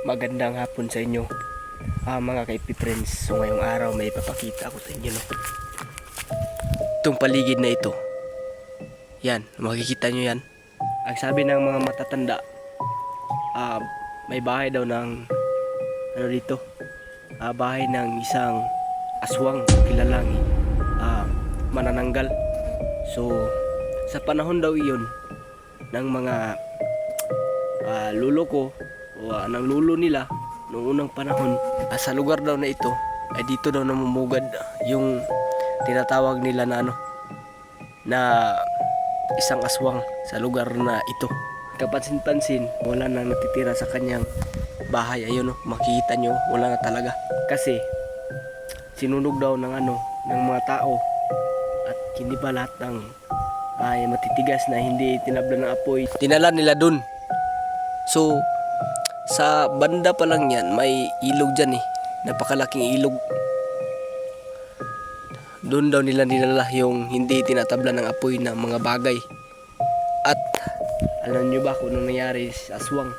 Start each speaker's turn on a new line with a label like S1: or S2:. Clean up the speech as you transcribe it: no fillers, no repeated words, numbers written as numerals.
S1: Magandang hapon sa inyo, mga ka-FB friends. So ngayong araw may ipapakita ako sa inyo, no? Itong paligid na ito, yan, makikita nyo yan. Ang sabi ng mga matatanda, may bahay daw ng ano dito, bahay ng isang aswang kilalang manananggal. So sa panahon daw iyon ng mga lulo ko o ng lulo nila noong unang panahon, sa lugar daw na ito ay dito daw namumugad yung tinatawag nila na na isang aswang sa lugar na ito. Kapansin-pansin, wala nang natitira sa kanyang bahay. Ayun, makikita nyo, wala na talaga kasi sinunog daw ng ng mga tao, at hindi ba lahat ng matitigas na hindi tinabla ng apoy tinala nila dun. So sa banda pa lang yan, may ilog dyan napakalaking ilog. Doon daw nila dinala yung hindi tinatabla ng apoy na mga bagay. At alam nyo ba kung anong nangyari sa aswang?